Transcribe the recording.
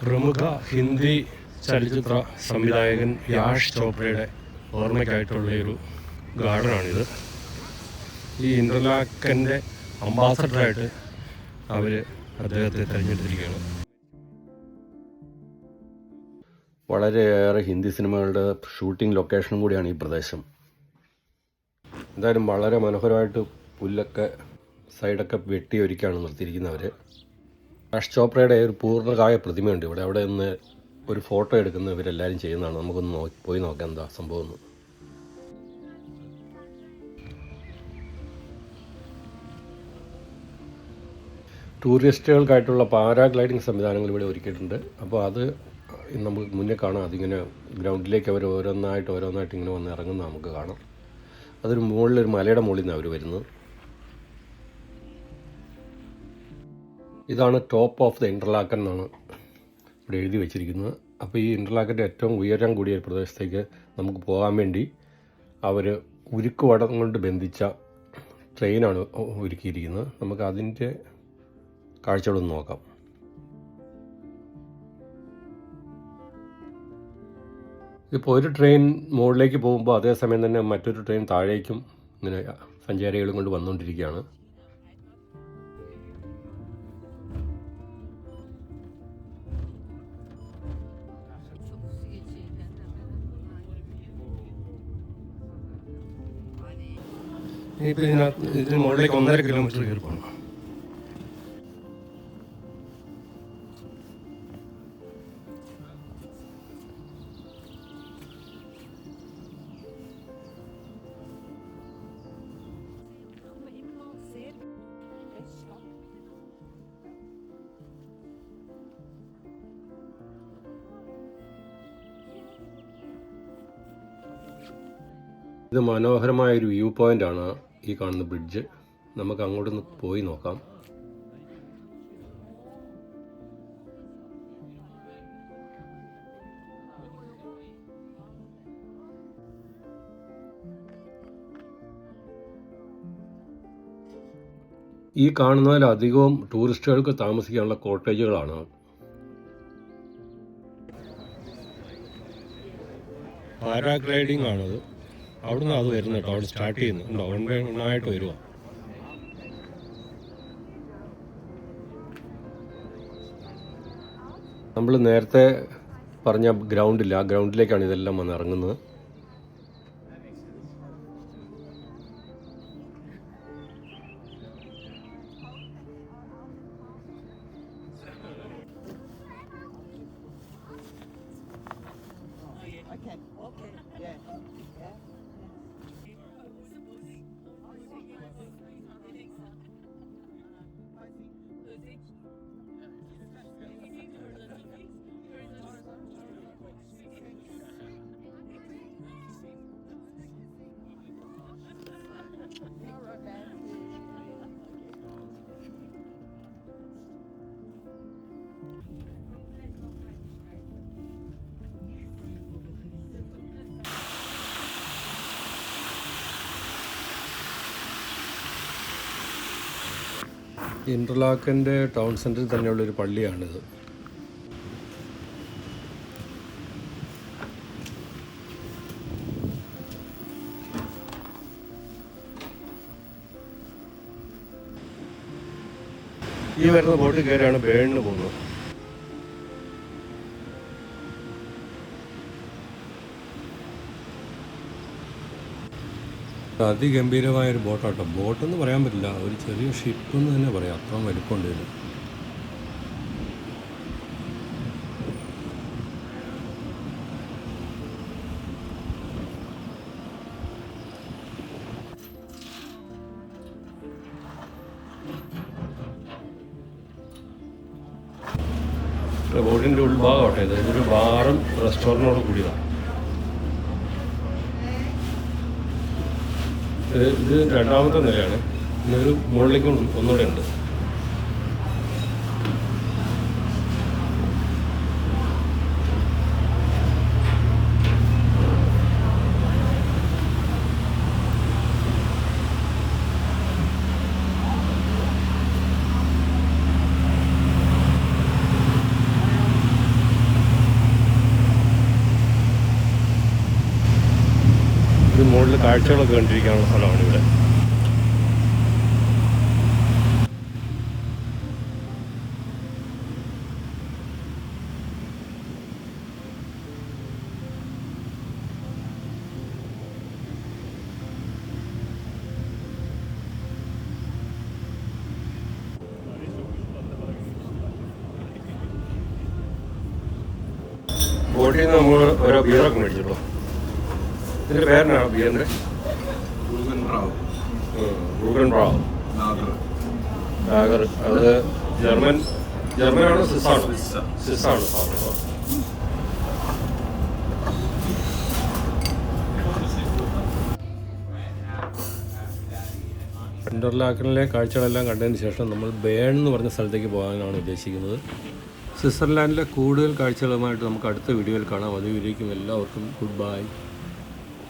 പ്രമുഖ ഹിന്ദി ചലച്ചിത്ര സംവിധായകൻ യാഷ് ചോപ്രയുടെ ഓർമ്മയ്ക്കായിട്ടുള്ളൊരു ഗാർഡനാണിത്. ഈ ഇൻ്റർലാക്കൻ്റെ അംബാസഡറായിട്ട് അവർ അദ്ദേഹത്തെ തിരഞ്ഞെടുത്തിരിക്കുകയാണ്. വളരെയേറെ ഹിന്ദി സിനിമകളുടെ ഷൂട്ടിംഗ് ലൊക്കേഷനും കൂടിയാണ് ഈ പ്രദേശം. എന്തായാലും വളരെ മനോഹരമായിട്ട് പുല്ലൊക്കെ സൈഡൊക്കെ വെട്ടി ഒരുക്കിയാണ് നിർത്തിയിരിക്കുന്നവർ. യാഷ് ചോപ്രയുടെ ഒരു പൂർണ്ണകായ പ്രതിമയുണ്ട് ഇവിടെ. അവിടെ നിന്ന് ഒരു ഫോട്ടോ എടുക്കുന്ന ഇവരെല്ലാവരും ചെയ്യുന്നതാണ്. നമുക്കൊന്ന് പോയി നോക്കാം എന്താ സംഭവം എന്ന്. ടൂറിസ്റ്റുകൾക്കായിട്ടുള്ള പാരാഗ്ലൈഡിങ് സംവിധാനങ്ങൾ ഇവിടെ ഒരുക്കിയിട്ടുണ്ട്. അപ്പോൾ അത് നമുക്ക് മുന്നേ കാണാം. അതിങ്ങനെ ഗ്രൗണ്ടിലേക്ക് അവർ ഓരോന്നായിട്ട് ഇങ്ങനെ വന്ന് ഇറങ്ങുന്നത് നമുക്ക് കാണാം. അതൊരു മുകളിലൊരു മലയുടെ മുകളിൽ നിന്നാണ് അവർ വരുന്നത്. ഇതാണ് ടോപ്പ് ഓഫ് ദ ഇൻ്റർലാക്കൻ എന്നാണ് ഇവിടെ എഴുതി വെച്ചിരിക്കുന്നത്. അപ്പോൾ ഈ ഇൻ്റർലാക്കൻ്റെ ഏറ്റവും ഉയരം കൂടിയ ഒരു പ്രദേശത്തേക്ക് നമുക്ക് പോകാൻ വേണ്ടി അവർ ഉരുക്ക് വടം കൊണ്ട് ബന്ധിച്ച ട്രെയിനാണ് ഒരുക്കിയിരിക്കുന്നത്. നമുക്ക് അതിൻ്റെ കാഴ്ചകളൊന്ന് നോക്കാം. ഇപ്പോൾ ഒരു ട്രെയിൻ മുകളിലേക്ക് പോകുമ്പോൾ അതേസമയം തന്നെ മറ്റൊരു ട്രെയിൻ താഴേക്കും ഇങ്ങനെ സഞ്ചാരികളും കൊണ്ട് വന്നുകൊണ്ടിരിക്കുകയാണ്. ഇപ്പോൾ ഇതിന് മുകളിലേക്ക് 1.5 കിലോമീറ്റർ കയറി പോകണം. ഇത് മനോഹരമായൊരു വ്യൂ പോയിൻ്റാണ് ഈ കാണുന്ന ബ്രിഡ്ജ്. നമുക്ക് അങ്ങോട്ടൊന്ന് പോയി നോക്കാം. ഈ കാണുന്നതിൽ അധികവും ടൂറിസ്റ്റുകൾക്ക് താമസിക്കാനുള്ള കോട്ടേജുകളാണ്. പാരാഗ്ലൈഡിംഗ് ആണത്. അവിടുന്ന് അത് വരുന്നത് കേട്ടോ. അവിടെ സ്റ്റാർട്ട് ചെയ്യുന്നു. ഒന്നായിട്ട് വരുക. നമ്മൾ നേരത്തെ പറഞ്ഞ ഗ്രൗണ്ടില്ല, ആ ഗ്രൗണ്ടിലേക്കാണ് ഇതെല്ലാം വന്ന് ഇറങ്ങുന്നത്. ഇൻ്റർലാക്കൻ്റെ ടൗൺ സെൻറ്ററിൽ തന്നെയുള്ളൊരു പള്ളിയാണിത്. ഈ വരുന്ന ബോട്ടിൽ കയറിയാണ് ബേണിന് പോകുന്നത്. അതിഗംഭീരമായൊരു ബോട്ടാട്ടോ. ബോട്ടെന്ന് പറയാൻ പറ്റില്ല, ഒരു ചെറിയ ഷിപ്പെന്ന് തന്നെ പറയാം. അത്രയും വലിപ്പമുണ്ട് ഇതിന്. ബോട്ടിൻ്റെ ഉൾഭാഗമാട്ടെ ഇത്. ഇതൊരു ബാറും റെസ്റ്റോറൻറ്റോട് കൂടിയതാണ്. ഇത് രണ്ടാമത്തെ നിലയാണ്. ഇന്നൊരു മുകളിലേക്കും ഒന്നുകൂടെ ഉണ്ട്. മുകളിൽ കാഴ്ചകളൊക്കെ കണ്ടിരിക്കാനുള്ള സ്ഥലമാണ് ഇവിടെ. ബോട്ടിൽ നിന്ന് നമ്മൾ ഓരോ ബിയറൊക്കെ മേടിച്ചിട്ടുള്ളൂ. ഇതിൻ്റെ പേരെന്നാണ് ബിയറിൻ്റെ? ബ്രൂഗൻ ബ്രാവ് ലാഗർ. അത് ജർമ്മനാണോ സ്വിസ്സാണോ? സ്വിസ്സാണ്. ഇന്റർലാക്കനിലെ കാഴ്ചകളെല്ലാം കണ്ടതിന് ശേഷം നമ്മൾ ബേൺ എന്ന് പറഞ്ഞ സ്ഥലത്തേക്ക് പോകാനാണ് ഉദ്ദേശിക്കുന്നത്. സ്വിറ്റ്സർലാൻഡിലെ കൂടുതൽ കാഴ്ചകളുമായിട്ട് നമുക്ക് അടുത്ത വീഡിയോയിൽ കാണാം. അതുവരേക്കും എല്ലാവർക്കും ഗുഡ് ബൈ.